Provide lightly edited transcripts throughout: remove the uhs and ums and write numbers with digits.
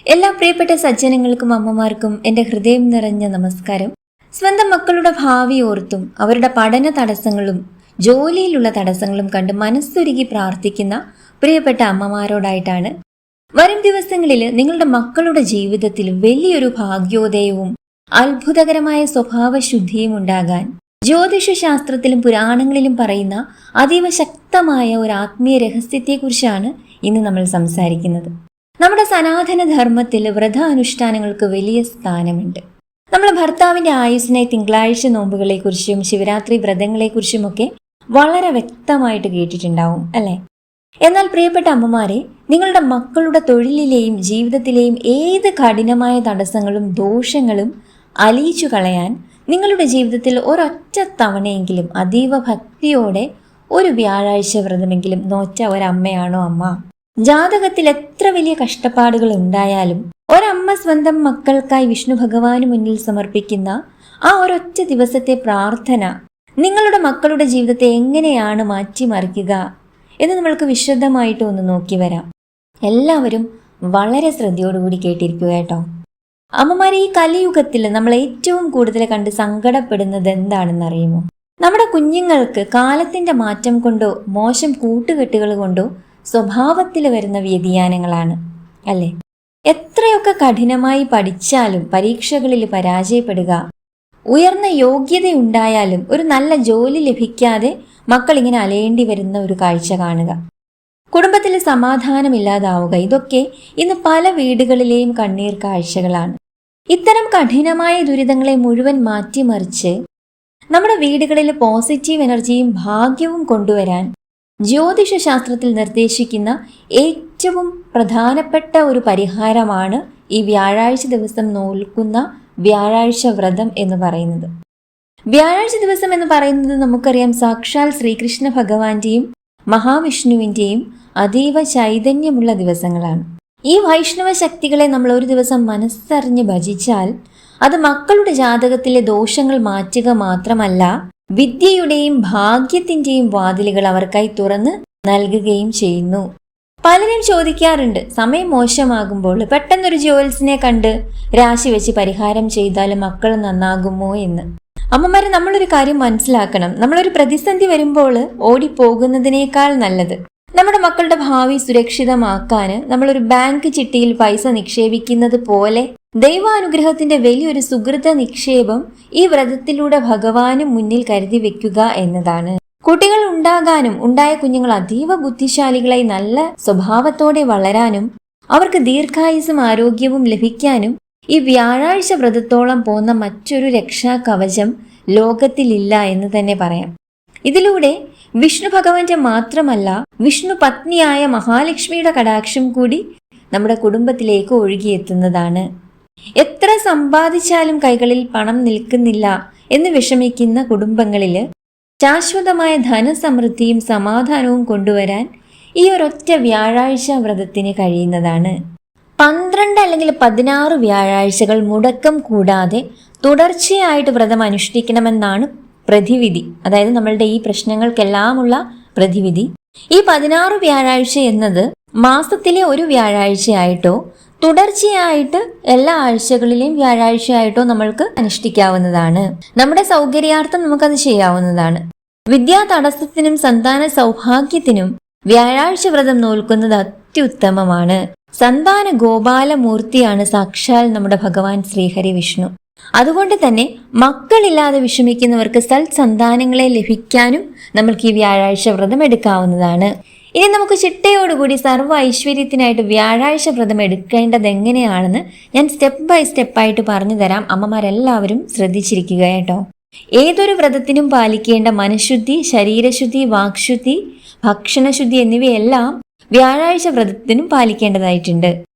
എല്ലാ പ്രിയപ്പെട്ട സജ്ജനങ്ങൾക്കും അമ്മമാർക്കും എൻ്റെ ഹൃദയം നിറഞ്ഞ നമസ്കാരം. സ്വന്തം മക്കളുടെ ഭാവി ഓർത്തും അവരുടെ പഠന തടസ്സങ്ങളും ജോലിയിലുള്ള തടസ്സങ്ങളും കണ്ട് മനസ്സൊരുക്കി പ്രാർത്ഥിക്കുന്ന പ്രിയപ്പെട്ട അമ്മമാരോടായിട്ടാണ്. വരും ദിവസങ്ങളിൽ നിങ്ങളുടെ മക്കളുടെ ജീവിതത്തിൽ വലിയൊരു ഭാഗ്യോദയവും അത്ഭുതകരമായ സ്വഭാവശുദ്ധിയും ഉണ്ടാകാൻ ജ്യോതിഷശാസ്ത്രത്തിലും പുരാണങ്ങളിലും പറയുന്ന അതീവ ശക്തമായ ഒരു ആത്മീയ രഹസ്യത്തെക്കുറിച്ചാണ് ഇന്ന് നമ്മൾ സംസാരിക്കുന്നത്. നമ്മുടെ സനാതന ധർമ്മത്തിൽ വ്രത അനുഷ്ഠാനങ്ങൾക്ക് വലിയ സ്ഥാനമുണ്ട്. നമ്മൾ ഭർത്താവിന്റെ ആയുസ്സിനെ തിങ്കളാഴ്ച നോമ്പുകളെക്കുറിച്ചും ശിവരാത്രി വ്രതങ്ങളെക്കുറിച്ചുമൊക്കെ വളരെ വ്യക്തമായിട്ട് കേട്ടിട്ടുണ്ടാവും അല്ലേ? എന്നാൽ പ്രിയപ്പെട്ട അമ്മമാരെ, നിങ്ങളുടെ മക്കളുടെ തൊഴിലിലെയും ജീവിതത്തിലെയും ഏത് കഠിനമായ തടസ്സങ്ങളും ദോഷങ്ങളും അലിയിച്ചു കളയാൻ നിങ്ങളുടെ ജീവിതത്തിൽ ഒരൊറ്റ തവണയെങ്കിലും അതീവ ഭക്തിയോടെ ഒരു വ്യാഴാഴ്ച വ്രതമെങ്കിലും നോറ്റ ഒരമ്മയാണോ അമ്മ? ജാതകത്തിൽ എത്ര വലിയ കഷ്ടപ്പാടുകൾ ഉണ്ടായാലും ഒരമ്മ സ്വന്തം മക്കൾക്കായി വിഷ്ണു ഭഗവാന് മുന്നിൽ സമർപ്പിക്കുന്ന ആ ഒരൊറ്റ ദിവസത്തെ പ്രാർത്ഥന നിങ്ങളുടെ മക്കളുടെ ജീവിതത്തെ എങ്ങനെയാണ് മാറ്റിമറിക്കുക എന്ന് നമ്മൾക്ക് വിശദമായിട്ട് ഒന്ന് നോക്കി വരാം. എല്ലാവരും വളരെ ശ്രദ്ധയോടുകൂടി കേട്ടിരിക്കുക കേട്ടോ. അമ്മമാരെ, ഈ കലിയുഗത്തിൽ നമ്മൾ ഏറ്റവും കൂടുതൽ കണ്ട് സങ്കടപ്പെടുന്നത് എന്താണെന്ന് അറിയുമോ? നമ്മുടെ കുഞ്ഞുങ്ങൾക്ക് കാലത്തിന്റെ മാറ്റം കൊണ്ടോ മോശം കൂട്ടുകെട്ടുകൾ കൊണ്ടോ സ്വഭാവത്തിൽ വരുന്ന വ്യതിയാനങ്ങളാണ് അല്ലേ? എത്രയൊക്കെ കഠിനമായി പഠിച്ചാലും പരീക്ഷകളിൽ പരാജയപ്പെടുക, ഉയർന്ന യോഗ്യതയുണ്ടായാലും ഒരു നല്ല ജോലി ലഭിക്കാതെ മക്കൾ ഇങ്ങനെ അലയേണ്ടി വരുന്ന ഒരു കാഴ്ച കാണുക, കുടുംബത്തിൽ സമാധാനമില്ലാതാവുക, ഇതൊക്കെ ഇന്ന് പല വീടുകളിലെയും കണ്ണീർ കാഴ്ചകളാണ്. ഇത്തരം കഠിനമായ ദുരിതങ്ങളെ മുഴുവൻ മാറ്റിമറിച്ച് നമ്മുടെ വീടുകളിൽ പോസിറ്റീവ് എനർജിയും ഭാഗ്യവും കൊണ്ടുവരാൻ ജ്യോതിഷശാസ്ത്രത്തിൽ നിർദ്ദേശിക്കുന്ന ഏറ്റവും പ്രധാനപ്പെട്ട ഒരു പരിഹാരമാണ് ഈ വ്യാഴാഴ്ച ദിവസം നോൽക്കുന്ന വ്യാഴാഴ്ച വ്രതം എന്ന് പറയുന്നത്. വ്യാഴാഴ്ച ദിവസം എന്ന് പറയുന്നത് നമുക്കറിയാം, സാക്ഷാൽ ശ്രീകൃഷ്ണ ഭഗവാന്റെയും മഹാവിഷ്ണുവിൻ്റെയും അതീവ ചൈതന്യമുള്ള ദിവസങ്ങളാണ്. ഈ വൈഷ്ണവ ശക്തികളെ നമ്മൾ ഒരു ദിവസം മനസ്സറിഞ്ഞ് ഭജിച്ചാൽ അത് മക്കളുടെ ജാതകത്തിലെ ദോഷങ്ങൾ മാറ്റുക മാത്രമല്ല, വിദ്യയുടെയും ഭാഗ്യത്തിന്റെയും വാതിലുകൾ അവർക്കായി തുറന്ന് നൽകുകയും ചെയ്യുന്നു. പലരും ചോദിക്കാറുണ്ട്, സമയം മോശമാകുമ്പോൾ പെട്ടെന്നൊരു ജ്യോത്സ്യനെ കണ്ട് രാശി വെച്ച് പരിഹാരം ചെയ്താൽ മക്കൾ നന്നാകുമോ എന്ന്. അമ്മമാരെ, നമ്മളൊരു കാര്യം മനസ്സിലാക്കണം. നമ്മളൊരു പ്രതിസന്ധി വരുമ്പോൾ ഓടിപ്പോകുന്നതിനേക്കാൾ നല്ലത് നമ്മുടെ മക്കളുടെ ഭാവി സുരക്ഷിതമാക്കാൻ നമ്മളൊരു ബാങ്ക് ചിട്ടിയിൽ പൈസ നിക്ഷേപിക്കുന്നത് പോലെ ദൈവാനുഗ്രഹത്തിന്റെ വലിയൊരു സുഹൃത നിക്ഷേപം ഈ വ്രതത്തിലൂടെ ഭഗവാന് മുന്നിൽ കരുതി വെക്കുക എന്നതാണ്. കുട്ടികൾ ഉണ്ടാകാനും ഉണ്ടായ കുഞ്ഞുങ്ങൾ അതീവ ബുദ്ധിശാലികളായി നല്ല സ്വഭാവത്തോടെ വളരാനും അവർക്ക് ദീർഘായുസ്സും ആരോഗ്യവും ലഭിക്കാനും ഈ വ്യാഴാഴ്ച വ്രതത്തോളം പോന്ന മറ്റൊരു രക്ഷാ കവചം ലോകത്തിലില്ല എന്ന് തന്നെ പറയാം. ഇതിലൂടെ വിഷ്ണു ഭഗവാന്റെ മാത്രമല്ല, വിഷ്ണു പത്നിയായ മഹാലക്ഷ്മിയുടെ കടാക്ഷം കൂടി നമ്മുടെ കുടുംബത്തിലേക്ക് ഒഴുകിയെത്തുന്നതാണ്. എത്ര സമ്പാദിച്ചാലും കൈകളിൽ പണം നിൽക്കുന്നില്ല എന്ന് വിഷമിക്കുന്ന കുടുംബങ്ങളിൽ ശാശ്വതമായ ധനസമൃദ്ധിയും സമാധാനവും കൊണ്ടുവരാൻ ഈ ഒരൊറ്റ വ്യാഴാഴ്ച വ്രതത്തിന് കഴിയുന്നതാണ്. 12 അല്ലെങ്കിൽ 16 വ്യാഴാഴ്ചകൾ മുടക്കം കൂടാതെ തുടർച്ചയായിട്ട് വ്രതം അനുഷ്ഠിക്കണമെന്നാണ് പ്രതിവിധി. അതായത് നമ്മളുടെ ഈ പ്രശ്നങ്ങൾക്കെല്ലാമുള്ള പ്രതിവിധി. ഈ 16 വ്യാഴാഴ്ച എന്നത് മാസത്തിലെ ഒരു വ്യാഴാഴ്ചയായിട്ടോ തുടർച്ചയായിട്ട് എല്ലാ ആഴ്ചകളിലെയും വ്യാഴാഴ്ചയായിട്ടോ നമ്മൾക്ക് അനുഷ്ഠിക്കാവുന്നതാണ്. നമ്മുടെ സൗകര്യാർത്ഥം നമുക്കത് ചെയ്യാവുന്നതാണ്. വിദ്യാ തടസ്സത്തിനും സന്താന സൗഭാഗ്യത്തിനും വ്യാഴാഴ്ച വ്രതം നോൽക്കുന്നത് അത്യുത്തമമാണ്. സന്താന ഗോപാലമൂർത്തിയാണ് സാക്ഷാൽ നമ്മുടെ ഭഗവാൻ ശ്രീഹരി വിഷ്ണു. അതുകൊണ്ട് തന്നെ മക്കളില്ലാതെ വിഷമിക്കുന്നവർക്ക് സൽസന്താനങ്ങളെ ലഭിക്കാനും നമ്മൾക്ക് ഈ വ്യാഴാഴ്ച വ്രതം എടുക്കാവുന്നതാണ്. ഇനി നമുക്ക് ചിട്ടയോടുകൂടി സർവ്വ ഐശ്വര്യത്തിനായിട്ട് വ്യാഴാഴ്ച വ്രതം എടുക്കേണ്ടത് എങ്ങനെയാണെന്ന് ഞാൻ സ്റ്റെപ്പ് ബൈ സ്റ്റെപ്പായിട്ട് പറഞ്ഞു തരാം. അമ്മമാരെല്ലാവരും ശ്രദ്ധിച്ചിരിക്കുക കേട്ടോ. ഏതൊരു വ്രതത്തിനും പാലിക്കേണ്ട മനഃശുദ്ധി, ശരീരശുദ്ധി, വാക്ശുദ്ധി, ഭക്ഷണശുദ്ധി എന്നിവയെല്ലാം വ്യാഴാഴ്ച വ്രതത്തിനും പാലിക്കേണ്ടതായിട്ടുണ്ട്.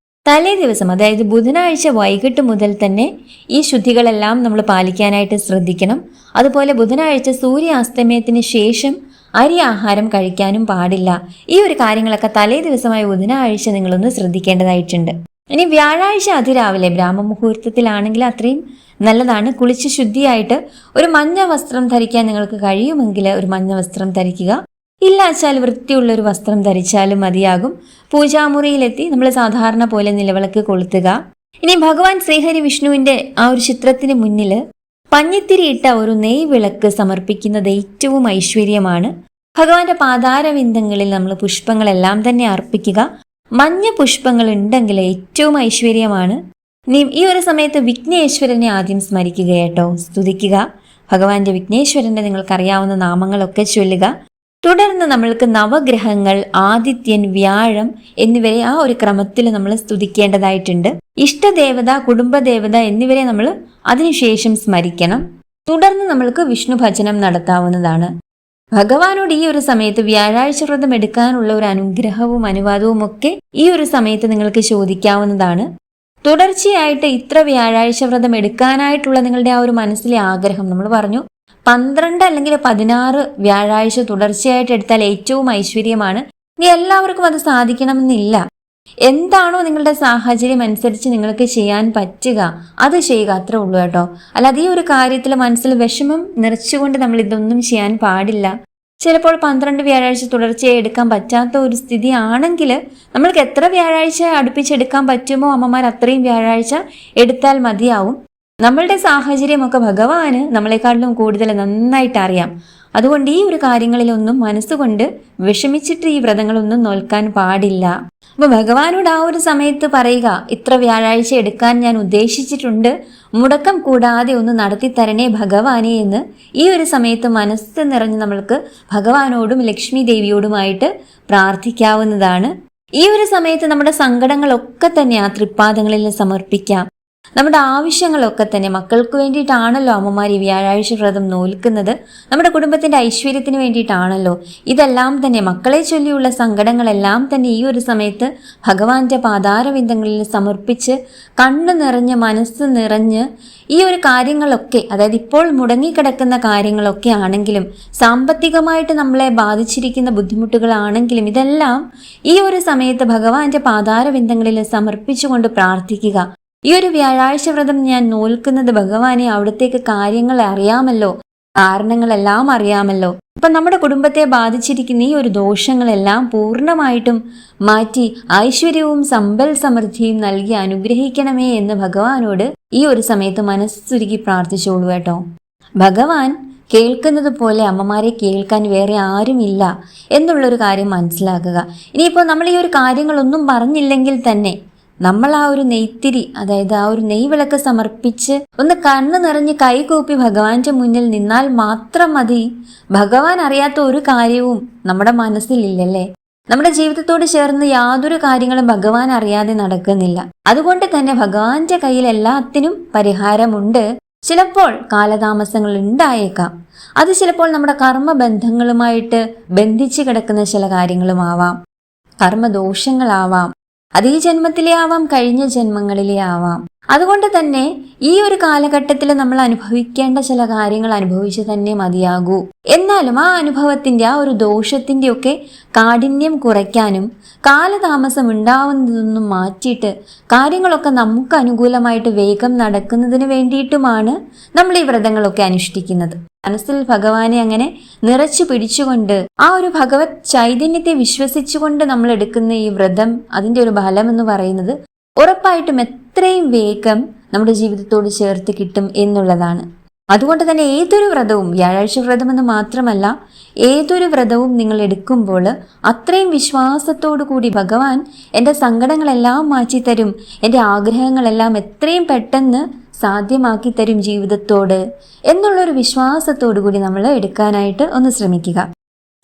തലേ ദിവസം, അതായത് ബുധനാഴ്ച വൈകിട്ട് മുതൽ തന്നെ ഈ ശുദ്ധികളെല്ലാം നമ്മൾ പാലിക്കാനായിട്ട് ശ്രദ്ധിക്കണം. അതുപോലെ ബുധനാഴ്ച സൂര്യാസ്തമയത്തിന് ശേഷം അരി ആഹാരം കഴിക്കാനും പാടില്ല. ഈ ഒരു കാര്യങ്ങളൊക്കെ തലേ ദിവസമായ ബുധനാഴ്ച നിങ്ങളൊന്ന് ശ്രദ്ധിക്കേണ്ടതായിട്ടുണ്ട്. ഇനി വ്യാഴാഴ്ച അതിരാവിലെ ബ്രാഹ്മമുഹൂർത്തത്തിലാണെങ്കിൽ അത്രയും നല്ലതാണ്. കുളിച്ച് ശുദ്ധിയായിട്ട് ഒരു മഞ്ഞ വസ്ത്രം ധരിക്കാൻ നിങ്ങൾക്ക് കഴിയുമെങ്കിൽ ഒരു മഞ്ഞ വസ്ത്രം ധരിക്കുക. ഇല്ലാച്ചാൽ വൃത്തിയുള്ളൊരു വസ്ത്രം ധരിച്ചാലും മതിയാകും. പൂജാമുറിയിലെത്തി നമ്മൾ സാധാരണ പോലെ നിലവിളക്ക് കൊളുത്തുക. ഇനി ഭഗവാൻ ശ്രീഹരി വിഷ്ണുവിന്റെ ആ ഒരു ചിത്രത്തിന് മുന്നിൽ പഞ്ഞിത്തിരിയിട്ട ഒരു നെയ് വിളക്ക് സമർപ്പിക്കുന്നത് ഏറ്റവും ഐശ്വര്യമാണ്. ഭഗവാന്റെ പാതാരവിന്ദങ്ങളിൽ നമ്മൾ പുഷ്പങ്ങളെല്ലാം തന്നെ അർപ്പിക്കുക. മഞ്ഞ പുഷ്പങ്ങൾ ഉണ്ടെങ്കിൽ ഏറ്റവും ഐശ്വര്യമാണ്. ഇനി ഈ ഒരു സമയത്ത് വിഘ്നേശ്വരനെ ആദ്യം സ്മരിക്കുക കേട്ടോ, സ്തുതിക്കുക. ഭഗവാന്റെ വിഘ്നേശ്വരന്റെ നിങ്ങൾക്കറിയാവുന്ന നാമങ്ങളൊക്കെ ചൊല്ലുക. തുടർന്ന് നമ്മൾക്ക് നവഗ്രഹങ്ങൾ, ആദിത്യൻ, വ്യാഴം എന്നിവരെ ആ ഒരു ക്രമത്തിൽ നമ്മൾ സ്തുതിക്കേണ്ടതായിട്ടുണ്ട്. ഇഷ്ടദേവത, കുടുംബദേവത എന്നിവരെ നമ്മൾ അതിനുശേഷം സ്മരിക്കണം. തുടർന്ന് നമ്മൾക്ക് വിഷ്ണു ഭജനം നടത്താവുന്നതാണ്. ഭഗവാനോട് ഈ ഒരു സമയത്ത് വ്യാഴാഴ്ച വ്രതം എടുക്കാനുള്ള ഒരു അനുഗ്രഹവും അനുവാദവും ഒക്കെ ഈ ഒരു സമയത്ത് നിങ്ങൾക്ക് ചോദിക്കാവുന്നതാണ്. തുടർച്ചയായിട്ട് ഇത്ര വ്യാഴാഴ്ച വ്രതം എടുക്കാനായിട്ടുള്ള നിങ്ങളുടെ ആ ഒരു മനസ്സിലെ ആഗ്രഹം നമ്മൾ പറഞ്ഞു 12 അല്ലെങ്കിൽ 16 വ്യാഴാഴ്ച തുടർച്ചയായിട്ട് എടുത്താൽ ഏറ്റവും ഐശ്വര്യമാണ്. ഇനി എല്ലാവർക്കും അത് സാധിക്കണമെന്നില്ല. എന്താണോ നിങ്ങളുടെ സാഹചര്യം അനുസരിച്ച് നിങ്ങൾക്ക് ചെയ്യാൻ പറ്റുക അത് ചെയ്യുക, അത്രേ ഉള്ളൂ കേട്ടോ. അല്ലാതെ ഈ ഒരു കാര്യത്തിൽ മനസ്സിൽ വിഷമം നിറച്ചുകൊണ്ട് നമ്മൾ ഇതൊന്നും ചെയ്യാൻ പാടില്ല. ചിലപ്പോൾ 12 വ്യാഴാഴ്ച തുടർച്ചയായി എടുക്കാൻ പറ്റാത്ത ഒരു സ്ഥിതി ആണെങ്കിൽ നമ്മൾക്ക് എത്ര വ്യാഴാഴ്ച അടുപ്പിച്ചെടുക്കാൻ പറ്റുമോ അമ്മമാർ അത്രയും വ്യാഴാഴ്ച എടുത്താൽ മതിയാവും. നമ്മളുടെ സാഹചര്യമൊക്കെ ഭഗവാന് നമ്മളെക്കാട്ടിലും കൂടുതൽ നന്നായിട്ട് അറിയാം. അതുകൊണ്ട് ഈ ഒരു കാര്യങ്ങളിലൊന്നും മനസ്സുകൊണ്ട് വിഷമിച്ചിട്ട് ഈ വ്രതങ്ങളൊന്നും നോൽക്കാൻ പാടില്ല. അപ്പൊ ഭഗവാനോട് ആ ഒരു സമയത്ത് പറയുക, ഇത്ര വ്യാഴാഴ്ച എടുക്കാൻ ഞാൻ ഉദ്ദേശിച്ചിട്ടുണ്ട്, മുടക്കം കൂടാതെ ഒന്ന് നടത്തി തരണേ ഭഗവാനെ എന്ന് ഈ ഒരു സമയത്ത് മനസ്സ് നിറഞ്ഞ് നമ്മൾക്ക് ഭഗവാനോടും ലക്ഷ്മി ദേവിയോടുമായിട്ട് പ്രാർത്ഥിക്കാവുന്നതാണ്. ഈ ഒരു സമയത്ത് നമ്മുടെ സങ്കടങ്ങളൊക്കെ തന്നെ ആ തൃപ്പാദങ്ങളിൽ സമർപ്പിക്കാം. നമ്മുടെ ആവശ്യങ്ങളൊക്കെ തന്നെ മക്കൾക്ക് വേണ്ടിയിട്ടാണല്ലോ അമ്മമാർ ഈ വ്യാഴാഴ്ച വ്രതം നോൽക്കുന്നത്. നമ്മുടെ കുടുംബത്തിന്റെ ഐശ്വര്യത്തിന് വേണ്ടിയിട്ടാണല്ലോ. ഇതെല്ലാം തന്നെ മക്കളെ ചൊല്ലിയുള്ള സങ്കടങ്ങളെല്ലാം തന്നെ ഈ ഒരു സമയത്ത് ഭഗവാന്റെ പാതാരവിന്ദങ്ങളിൽ സമർപ്പിച്ച് കണ്ണു നിറഞ്ഞ് മനസ്സ് നിറഞ്ഞ് ഈ ഒരു കാര്യങ്ങളൊക്കെ, അതായത് ഇപ്പോൾ മുടങ്ങിക്കിടക്കുന്ന കാര്യങ്ങളൊക്കെ ആണെങ്കിലും സാമ്പത്തികമായിട്ട് നമ്മളെ ബാധിച്ചിരിക്കുന്ന ബുദ്ധിമുട്ടുകളാണെങ്കിലും ഇതെല്ലാം ഈ ഒരു സമയത്ത് ഭഗവാന്റെ പാതാരവിന്ദങ്ങളിൽ സമർപ്പിച്ചുകൊണ്ട് പ്രാർത്ഥിക്കുക. ഈ ഒരു വ്യാഴാഴ്ച വ്രതം ഞാൻ നോൽക്കുന്നത് ഭഗവാനെ അവിടത്തേക്ക് കാര്യങ്ങൾ അറിയാമല്ലോ, കാരണങ്ങളെല്ലാം അറിയാമല്ലോ. അപ്പൊ നമ്മുടെ കുടുംബത്തെ ബാധിച്ചിരിക്കുന്ന ഈ ഒരു ദോഷങ്ങളെല്ലാം പൂർണ്ണമായിട്ടും മാറ്റി ഐശ്വര്യവും സമ്പൽ സമൃദ്ധിയും നൽകി അനുഗ്രഹിക്കണമേ എന്ന് ഭഗവാനോട് ഈ ഒരു സമയത്ത് മനസ്സുരുകി പ്രാർത്ഥിച്ചോളൂ കേട്ടോ. ഭഗവാൻ കേൾക്കുന്നത് പോലെ അമ്മമാരെ കേൾക്കാൻ വേറെ ആരുമില്ല എന്നുള്ളൊരു കാര്യം മനസ്സിലാക്കുക. ഇനിയിപ്പോൾ നമ്മൾ ഈ ഒരു കാര്യങ്ങളൊന്നും പറഞ്ഞില്ലെങ്കിൽ തന്നെ നമ്മൾ ആ ഒരു നെയ്ത്തിരി, അതായത് ആ ഒരു നെയ്വിളക്ക് സമർപ്പിച്ച് ഒന്ന് കണ്ണു നിറഞ്ഞ് കൈകൂപ്പി ഭഗവാന്റെ മുന്നിൽ നിന്നാൽ മാത്രം മതി. ഭഗവാൻ അറിയാത്ത ഒരു കാര്യവും നമ്മുടെ മനസ്സിലില്ലല്ലേ. നമ്മുടെ ജീവിതത്തോട് ചേർന്ന് യാതൊരു കാര്യങ്ങളും ഭഗവാൻ അറിയാതെ നടക്കുന്നില്ല. അതുകൊണ്ട് തന്നെ ഭഗവാന്റെ കയ്യിൽ എല്ലാത്തിനും പരിഹാരമുണ്ട്. ചിലപ്പോൾ കാലതാമസങ്ങൾ ഉണ്ടായേക്കാം. അത് ചിലപ്പോൾ നമ്മുടെ കർമ്മബന്ധങ്ങളുമായിട്ട് ബന്ധിച്ചു കിടക്കുന്ന ചില കാര്യങ്ങളുമാവാം, കർമ്മദോഷങ്ങളാവാം. അത് ഈ ജന്മത്തിലെ ആവാം, കഴിഞ്ഞ ജന്മങ്ങളിലെ ആവാം. അതുകൊണ്ട് തന്നെ ഈ ഒരു കാലഘട്ടത്തിൽ നമ്മൾ അനുഭവിക്കേണ്ട ചില കാര്യങ്ങൾ അനുഭവിച്ച് തന്നെ മതിയാകൂ. എന്നാലും ആ അനുഭവത്തിന്റെ ആ ഒരു ദോഷത്തിന്റെ ഒക്കെ കാഠിന്യം കുറയ്ക്കാനും കാലതാമസം ഉണ്ടാവുന്നതൊന്നും മാറ്റിയിട്ട് കാര്യങ്ങളൊക്കെ നമുക്ക് അനുകൂലമായിട്ട് വേഗം നടക്കുന്നതിന് വേണ്ടിയിട്ടുമാണ് നമ്മൾ ഈ വ്രതങ്ങളൊക്കെ അനുഷ്ഠിക്കുന്നത്. മനസ്സിൽ ഭഗവാനെ അങ്ങനെ നിറച്ചു പിടിച്ചുകൊണ്ട് ആ ഒരു ഭഗവത് ചൈതന്യത്തെ വിശ്വസിച്ചുകൊണ്ട് നമ്മൾ എടുക്കുന്ന ഈ വ്രതം, അതിന്റെ ഒരു ഫലം എന്ന് പറയുന്നത് ഉറപ്പായിട്ടും എത്രയും വേഗം നമ്മുടെ ജീവിതത്തോട് ചേർത്ത് കിട്ടും എന്നുള്ളതാണ്. അതുകൊണ്ട് തന്നെ ഏതൊരു വ്രതവും, വ്യാഴാഴ്ച വ്രതമെന്ന് മാത്രമല്ല, ഏതൊരു വ്രതവും നിങ്ങൾ എടുക്കുമ്പോൾ അത്രയും വിശ്വാസത്തോടു കൂടി ഭഗവാൻ എൻ്റെ സങ്കടങ്ങളെല്ലാം മാറ്റിത്തരും, എൻ്റെ ആഗ്രഹങ്ങളെല്ലാം എത്രയും പെട്ടെന്ന് സാധ്യമാക്കി തരും ജീവിതത്തോട് എന്നുള്ളൊരു വിശ്വാസത്തോടു കൂടി നമ്മൾ എടുക്കാനായിട്ട് ഒന്ന് ശ്രമിക്കുക.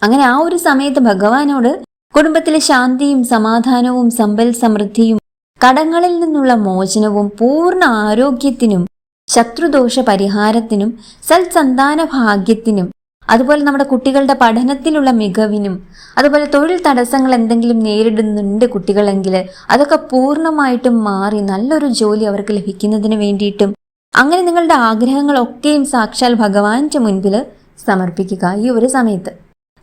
അങ്ങനെ ആ ഒരു സമയത്ത് ഭഗവാനോട് കുടുംബത്തിലെ ശാന്തിയും സമാധാനവും സമ്പൽ സമൃദ്ധിയും കടങ്ങളിൽ നിന്നുള്ള മോചനവും പൂർണ്ണ ആരോഗ്യത്തിനും ശത്രുദോഷ പരിഹാരത്തിനും സൽസന്താന ഭാഗ്യത്തിനും അതുപോലെ നമ്മുടെ കുട്ടികളുടെ പഠനത്തിലുള്ള മികവിനും അതുപോലെ തൊഴിൽ തടസ്സങ്ങൾ എന്തെങ്കിലും നേരിടുന്നുണ്ട് കുട്ടികളെങ്കിൽ അതൊക്കെ പൂർണ്ണമായിട്ടും മാറി നല്ലൊരു ജോലി അവർക്ക് ലഭിക്കുന്നതിന് വേണ്ടിയിട്ടും അങ്ങനെ നിങ്ങളുടെ ആഗ്രഹങ്ങളൊക്കെയും സാക്ഷാൽ ഭഗവാന്റെ മുൻപിൽ സമർപ്പിക്കുക. ഈ ഒരു സമയത്ത്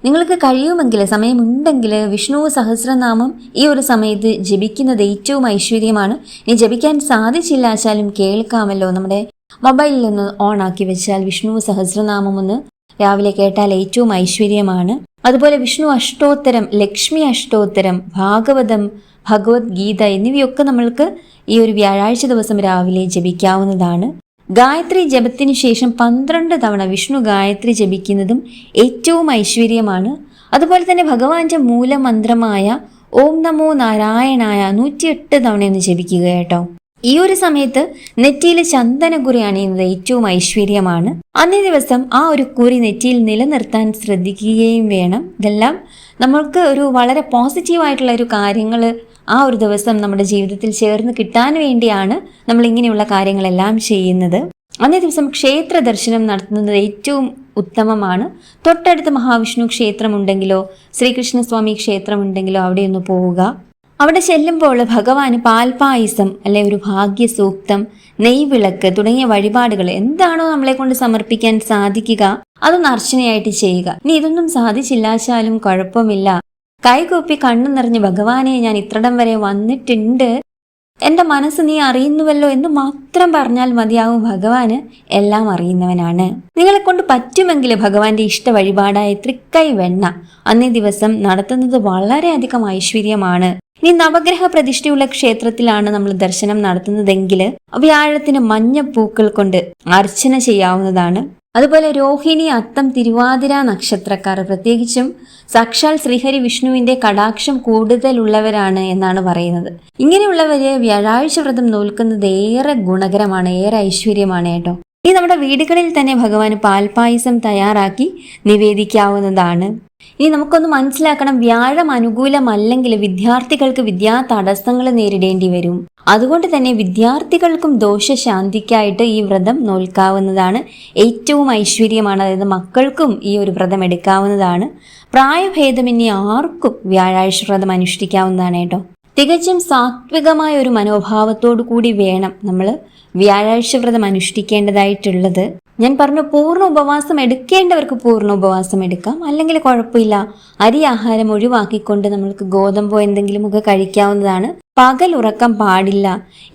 നിങ്ങൾക്ക് കഴിയുമെങ്കിൽ, സമയമുണ്ടെങ്കിൽ വിഷ്ണു സഹസ്രനാമം ഈ ഒരു സമയത്ത് ജപിക്കുന്നത് ഏറ്റവും ഐശ്വര്യമാണ്. ഇനി ജപിക്കാൻ സാധിച്ചില്ലാച്ചാലും കേൾക്കാമല്ലോ, നമ്മുടെ മൊബൈലിൽ ഒന്ന് ഓൺ ആക്കി വെച്ചാൽ വിഷ്ണു സഹസ്രനാമം ഒന്ന് രാവിലെ കേട്ടാൽ ഏറ്റവും ഐശ്വര്യമാണ്. അതുപോലെ വിഷ്ണു അഷ്ടോത്തരം, ലക്ഷ്മി അഷ്ടോത്തരം, ഭാഗവതം, ഭഗവത്ഗീത എന്നിവയൊക്കെ നമ്മൾക്ക് ഈ ഒരു വ്യാഴാഴ്ച ദിവസം രാവിലെ ജപിക്കാവുന്നതാണ്. ഗായത്രി ജപത്തിനു ശേഷം 12 തവണ വിഷ്ണു ഗായത്രി ജപിക്കുന്നതും ഏറ്റവും ഐശ്വര്യമാണ്. അതുപോലെ തന്നെ ഭഗവാന്റെ മൂലമന്ത്രമായ ഓം നമോ നാരായണായ 108 തവണയൊന്ന് ജപിക്കുക കേട്ടോ. ഈ ഒരു സമയത്ത് നെറ്റിയിൽ ചന്ദനക്കുറി അണിയുന്നത് ഏറ്റവും ഐശ്വര്യമാണ്. അന്നേ ദിവസം ആ ഒരു കുറി നെറ്റിയിൽ നിലനിർത്താൻ ശ്രദ്ധിക്കുകയും വേണം. ഇതെല്ലാം നമ്മൾക്ക് ഒരു വളരെ പോസിറ്റീവായിട്ടുള്ള ഒരു കാര്യങ്ങൾ ആ ഒരു ദിവസം നമ്മുടെ ജീവിതത്തിൽ ചേർന്ന് കിട്ടാൻ വേണ്ടിയാണ് നമ്മൾ ഇങ്ങനെയുള്ള കാര്യങ്ങളെല്ലാം ചെയ്യുന്നത്. അന്നേ ദിവസം ക്ഷേത്ര ദർശനം നടത്തുന്നത് ഏറ്റവും ഉത്തമമാണ്. തൊട്ടടുത്ത് മഹാവിഷ്ണു ക്ഷേത്രമുണ്ടെങ്കിലോ ശ്രീകൃഷ്ണസ്വാമി ക്ഷേത്രമുണ്ടെങ്കിലോ അവിടെ ഒന്ന് പോവുക. അവിടെ ചെല്ലുമ്പോൾ ഭഗവാന് പാൽപായസം, അല്ലെ ഒരു ഭാഗ്യസൂക്തം, നെയ്വിളക്ക് തുടങ്ങിയ വഴിപാടുകൾ എന്താണോ നമ്മളെ കൊണ്ട് സമർപ്പിക്കാൻ സാധിക്കുക അതൊന്ന് അർച്ചനയായിട്ട് ചെയ്യുക. ഇനി ഇതൊന്നും സാധിച്ചില്ലാച്ചാലും കുഴപ്പമില്ല, കൈകൂപ്പി കണ്ണു നിറഞ്ഞ് ഭഗവാനെ ഞാൻ ഇത്രടം വരെ വന്നിട്ടുണ്ട്, എൻ്റെ മനസ്സ് നീ അറിയുന്നുവല്ലോ എന്ന് മാത്രം പറഞ്ഞാൽ മതിയാവും. ഭഗവാന് എല്ലാം അറിയുന്നവനാണ്. നിങ്ങളെ കൊണ്ട് പറ്റുമെങ്കിൽ ഭഗവാന്റെ ഇഷ്ട വഴിപാടായ തൃക്കൈ വെണ്ണ അന്നേ ദിവസം നടത്തുന്നത് വളരെയധികം ഐശ്വര്യമാണ്. ഇനി നവഗ്രഹ പ്രതിഷ്ഠയുള്ള ക്ഷേത്രത്തിലാണ് നമ്മൾ ദർശനം നടത്തുന്നതെങ്കിൽ വ്യാഴത്തിന് മഞ്ഞപ്പൂക്കൾ കൊണ്ട് അർച്ചന ചെയ്യാവുന്നതാണ്. അതുപോലെ രോഹിണി, അത്തം, തിരുവാതിര നക്ഷത്രക്കാർ പ്രത്യേകിച്ചും സാക്ഷാൽ ശ്രീഹരി വിഷ്ണുവിന്റെ കടാക്ഷം കൂടുതലുള്ളവരാണ് എന്നാണ് പറയുന്നത്. ഇങ്ങനെയുള്ളവര് വ്യാഴാഴ്ച വ്രതം നോൽക്കുന്നത് ഏറെ ഗുണകരമാണ്, ഏറെ ഐശ്വര്യമാണ് കേട്ടോ. ഈ നമ്മുടെ വീടുകളിൽ തന്നെ ഭഗവാന് പാൽപായസം തയ്യാറാക്കി നിവേദിക്കാവുന്നതാണ്. ഇനി നമുക്കൊന്ന് മനസ്സിലാക്കണം, വ്യാഴം അനുകൂലമല്ലെങ്കിൽ വിദ്യാർത്ഥികൾക്ക് വിദ്യാ തടസ്സങ്ങൾ നേരിടേണ്ടി വരും. അതുകൊണ്ട് തന്നെ വിദ്യാർത്ഥികൾക്കും ദോഷശാന്തിക്കായിട്ട് ഈ വ്രതം നോൽക്കാവുന്നതാണ്. ഏറ്റവും ഐശ്വര്യമാണ്. അതായത് മക്കൾക്കും ഈ ഒരു വ്രതം എടുക്കാവുന്നതാണ്. പ്രായഭേദമന്യേ ആർക്കും വ്യാഴാഴ്ച വ്രതം അനുഷ്ഠിക്കാവുന്നതാണ് കേട്ടോ. തികച്ചും സാത്വികമായ ഒരു മനോഭാവത്തോടു കൂടി വേണം നമ്മൾ വ്യാഴാഴ്ച വ്രതം അനുഷ്ഠിക്കേണ്ടതായിട്ടുള്ളത്. ഞാൻ പറഞ്ഞു, പൂർണ്ണ ഉപവാസം എടുക്കേണ്ടവർക്ക് പൂർണ്ണ ഉപവാസം എടുക്കാം, അല്ലെങ്കിൽ കുഴപ്പമില്ല. അരി ആഹാരം ഒഴിവാക്കിക്കൊണ്ട് നമ്മൾക്ക് ഗോതമ്പോ എന്തെങ്കിലുമൊക്കെ കഴിക്കാവുന്നതാണ്. പകൽ ഉറക്കം പാടില്ല.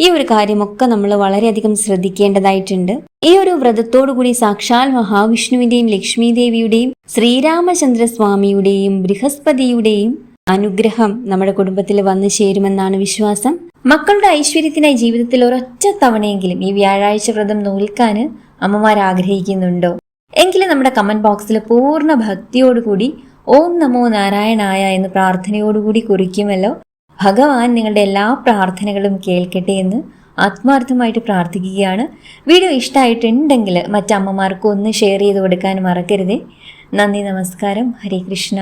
ഈ ഒരു കാര്യമൊക്കെ നമ്മൾ വളരെയധികം ശ്രദ്ധിക്കേണ്ടതായിട്ടുണ്ട്. ഈ ഒരു വ്രതത്തോടു കൂടി സാക്ഷാൽ മഹാവിഷ്ണുവിന്റെയും ലക്ഷ്മി ദേവിയുടെയും ശ്രീരാമചന്ദ്രസ്വാമിയുടെയും ബൃഹസ്പതിയുടെയും അനുഗ്രഹം നമ്മുടെ കുടുംബത്തിൽ വന്നു ചേരുമെന്നാണ് വിശ്വാസം. മക്കളുടെ ഐശ്വര്യത്തിനായി ജീവിതത്തിൽ ഒരൊറ്റ തവണയെങ്കിലും ഈ വ്യാഴാഴ്ച വ്രതം നോൽക്കാൻ അമ്മമാർ ആഗ്രഹിക്കുന്നുണ്ടോ? എങ്കിലും നമ്മുടെ കമന്റ് ബോക്സിൽ പൂർണ്ണ ഭക്തിയോടുകൂടി ഓം നമോ നാരായണായ എന്ന് പ്രാർത്ഥനയോടുകൂടി കുറിക്കുമല്ലോ. ഭഗവാൻ നിങ്ങളുടെ എല്ലാ പ്രാർത്ഥനകളും കേൾക്കട്ടെ എന്ന് ആത്മാർത്ഥമായിട്ട് പ്രാർത്ഥിക്കുകയാണ്. വീഡിയോ ഇഷ്ടമായിട്ടുണ്ടെങ്കിൽ മറ്റമ്മമാർക്ക് ഒന്ന് ഷെയർ ചെയ്ത് കൊടുക്കാൻ മറക്കരുതേ. നന്ദി, നമസ്കാരം, ഹരേ കൃഷ്ണ.